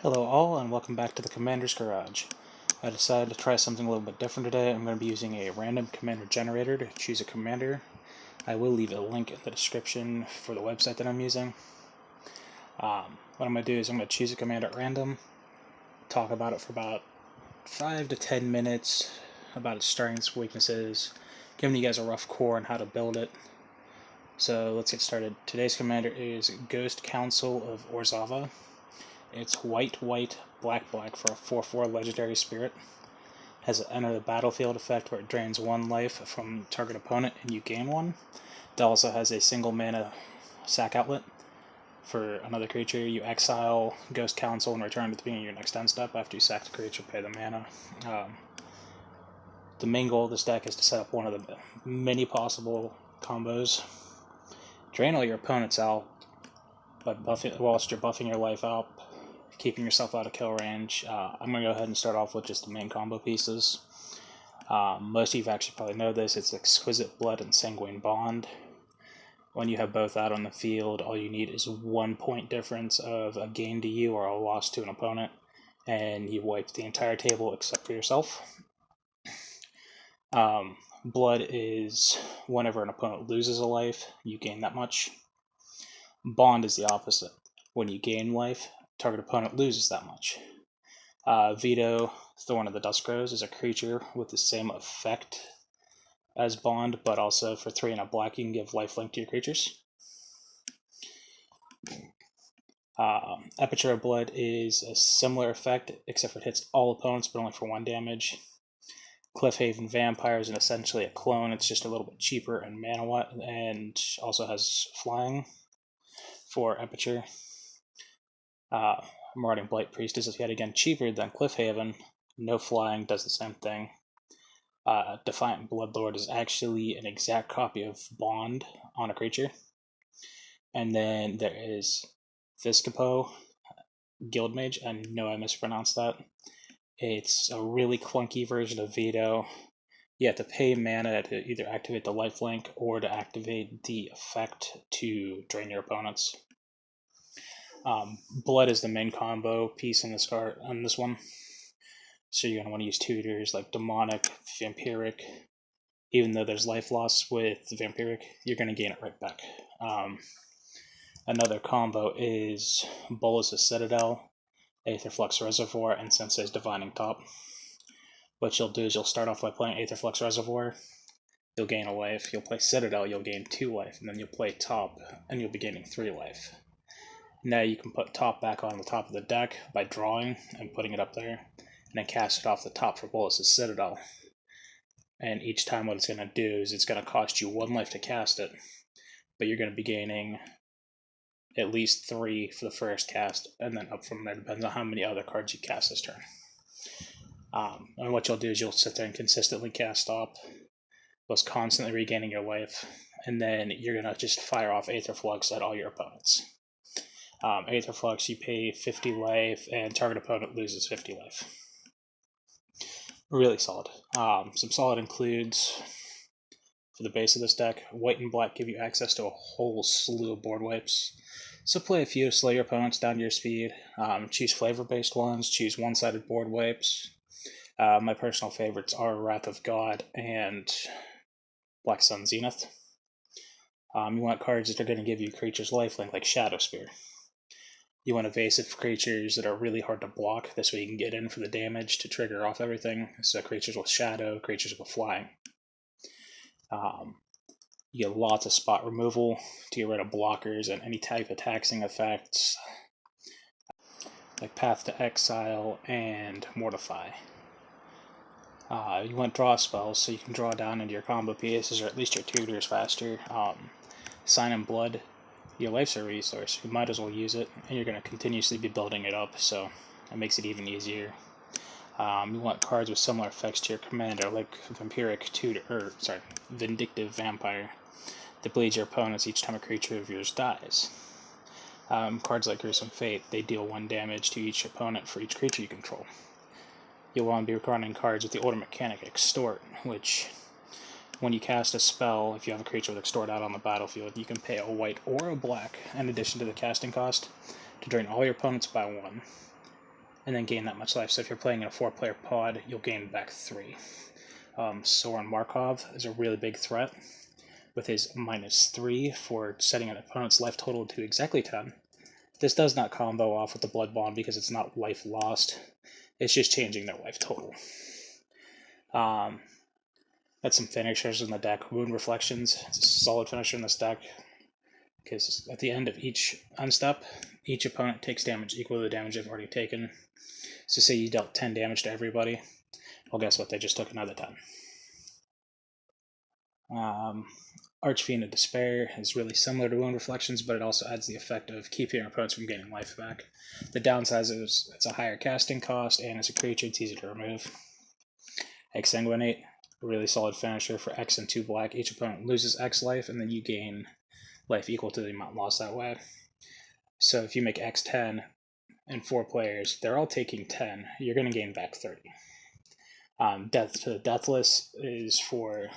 Hello all, and welcome back to the Commander's Garage. I decided to try something a little bit different today. I'm going to be using a random commander generator to choose a commander. I will leave a link in the description for the website that I'm using. What I'm going to do is I'm going to choose a commander at random, talk about it for about 5 to 10 minutes, about its strengths, weaknesses, giving you guys a rough core on how to build it. So let's get started. Today's commander is Ghost Council of Orzhova. It's white, black for a 4/4 legendary spirit. Has an enter the battlefield effect where it drains 1 life from target opponent and you gain 1. It also has a single mana sack outlet. For another creature, you exile Ghost Council and return at the beginning of your next end step. After you sack the creature, pay the mana. The main goal of this deck is to set up one of the many possible combos. Drain all your opponents out by whilst you're buffing your life out, keeping yourself out of kill range. I'm going to go ahead and start off with just the main combo pieces. Most of you actually probably know this. It's Exquisite Blood and Sanguine Bond. When you have both out on the field, all you need is 1 point difference of a gain to you or a loss to an opponent, and you wipe the entire table except for yourself. Blood is whenever an opponent loses a life, you gain that much. Bond is the opposite. When you gain life, target opponent loses that much. Veto, Thorn of the Duskrows, is a creature with the same effect as Bond, but also for 3 and a black, you can give lifelink to your creatures. Aperture of Blood is a similar effect, except for it hits all opponents, but only for 1 damage. Cliffhaven Vampire is essentially a clone. It's just a little bit cheaper and mana and also has flying for Aperture. Marauding Blight Priest is yet again cheaper than Cliffhaven. No flying, does the same thing. Defiant Bloodlord is actually an exact copy of Bond on a creature. And then there is Viscapo, Guildmage. I know I mispronounced that. It's a really clunky version of Veto. You have to pay mana to either activate the lifelink or to activate the effect to drain your opponents. Blood is the main combo piece in this card on this one. So you're going to want to use tutors like Demonic, Vampiric. Even though there's life loss with Vampiric, you're going to gain it right back. Another combo is Bolas' Citadel, Aetherflux Reservoir, and Sensei's Divining Top. What you'll do is you'll start off by playing Aetherflux Reservoir. You'll gain a life. You'll play Citadel, you'll gain 2 life. And then you'll play Top, and you'll be gaining 3 life. Now you can put Top back on the top of the deck by drawing and putting it up there, and then cast it off the top for Bolas' Citadel. And each time what it's going to do is it's going to cost you 1 life to cast it, but you're going to be gaining at least 3 for the first cast, and then up from there, depends on how many other cards you cast this turn. And what you'll do is you'll sit there and consistently cast up, plus constantly regaining your life, and then you're going to just fire off Aetherflux at all your opponents. Aetherflux, you pay 50 life, and target opponent loses 50 life. Really solid. Some solid includes, for the base of this deck, white and black give you access to a whole slew of board wipes. So play a few to slow your opponents down to your speed. Choose flavor-based ones, choose one-sided board wipes. My personal favorites are Wrath of God and Black Sun Zenith. You want cards that are going to give you creatures lifelink, like Shadow Spear. You want evasive creatures that are really hard to block, this way you can get in for the damage to trigger off everything. So creatures with Shadow, creatures with Flying. You get lots of spot removal to get rid of blockers and any type of taxing effects, like Path to Exile and Mortify. You want draw spells, so you can draw down into your combo pieces, or at least your tutors faster. Sign in Blood. Your life's a resource, you might as well use it, and you're going to continuously be building it up, so that makes it even easier. You want cards with similar effects to your commander, like Vindictive Vampire, that bleeds your opponents each time a creature of yours dies. Cards like Gruesome Fate, they deal 1 damage to each opponent for each creature you control. You'll want to be running cards with the older mechanic, Extort, which, when you cast a spell, if you have a creature with Extort out on the battlefield, you can pay a white or a black, in addition to the casting cost, to drain all your opponents by 1. and then gain that much life. So if you're playing in a 4-player pod, you'll gain back 3. Soren Markov is a really big threat with his -3 for setting an opponent's life total to exactly 10. This does not combo off with the Blood Bond because it's not life lost. It's just changing their life total. That's some finishers in the deck. Wound Reflections. It's a solid finisher in this deck because at the end of each unstep, each opponent takes damage equal to the damage they've already taken. So say you dealt 10 damage to everybody. Well, guess what? They just took another 10. Archfiend of Despair is really similar to Wound Reflections, but it also adds the effect of keeping your opponents from gaining life back. The downside is it's a higher casting cost, and as a creature, it's easy to remove. Exsanguinate, a really solid finisher for X and 2 black. Each opponent loses X life, and then you gain life equal to the amount lost that way. So if you make X 10 and 4 players, they're all taking 10, you're going to gain back 30. Death to the Deathless is for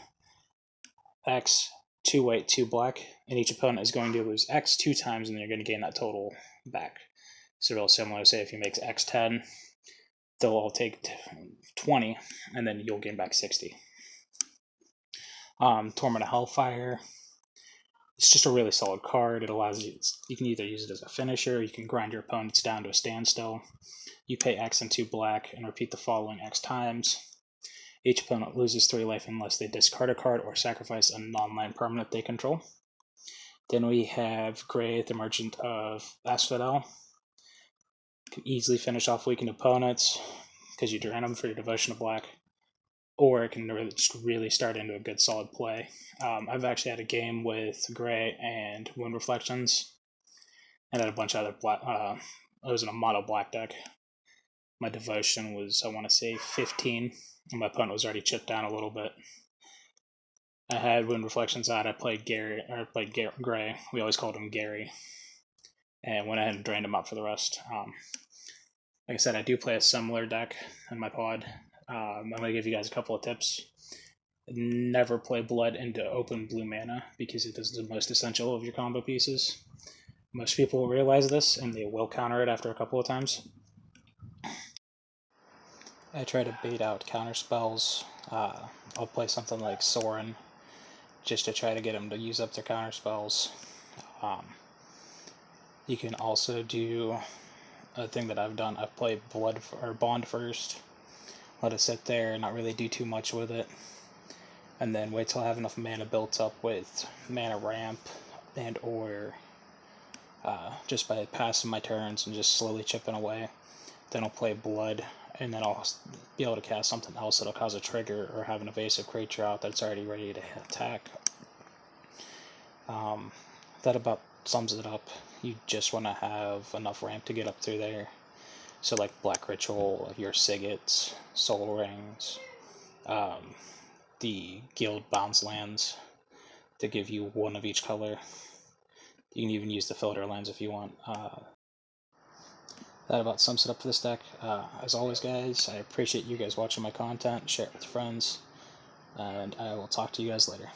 X, 2 white, 2 black, and each opponent is going to lose X 2 times, and you're going to gain that total back. So real similar, say if you make X 10, they'll all take 20, and then you'll gain back 60. Torment of Hellfire. It's just a really solid card. It allows you can either use it as a finisher, or you can grind your opponents down to a standstill. You pay X and 2 black and repeat the following X times. Each opponent loses 3 life unless they discard a card or sacrifice a non-land permanent they control. Then we have Gray, the Merchant of Asphodel. You can easily finish off weakened opponents because you drain them for your Devotion of Black, or it can really start into a good solid play. I've actually had a game with Gray and Wound Reflections, and had a bunch of other black. I was in a mono black deck. My Devotion was, I want to say, 15, and my opponent was already chipped down a little bit. I had Wound Reflections out. I played Gray. We always called him Gary, and went ahead and drained him up for the rest. Like I said, I do play a similar deck in my pod. I'm going to give you guys a couple of tips. Never play Blood into open blue mana because it is the most essential of your combo pieces. Most people will realize this, and they will counter it after a couple of times. I try to bait out counter spells. I'll play something like Soren just to try to get them to use up their counter spells. You can also do a thing that I've done. I've played Bond first, let it sit there and not really do too much with it, and then wait till I have enough mana built up with mana ramp and or just by passing my turns and just slowly chipping away. Then I'll play Blood, and then I'll be able to cast something else that'll cause a trigger or have an evasive creature out that's already ready to attack. That about sums it up. You just want to have enough ramp to get up through there. So like Black Ritual, your Sigets, Soul Rings, the Guild Bounce lands to give you one of each color. You can even use the filter lands if you want. That about sums it up for this deck. As always, guys, I appreciate you guys watching my content. Share it with your friends, and I will talk to you guys later.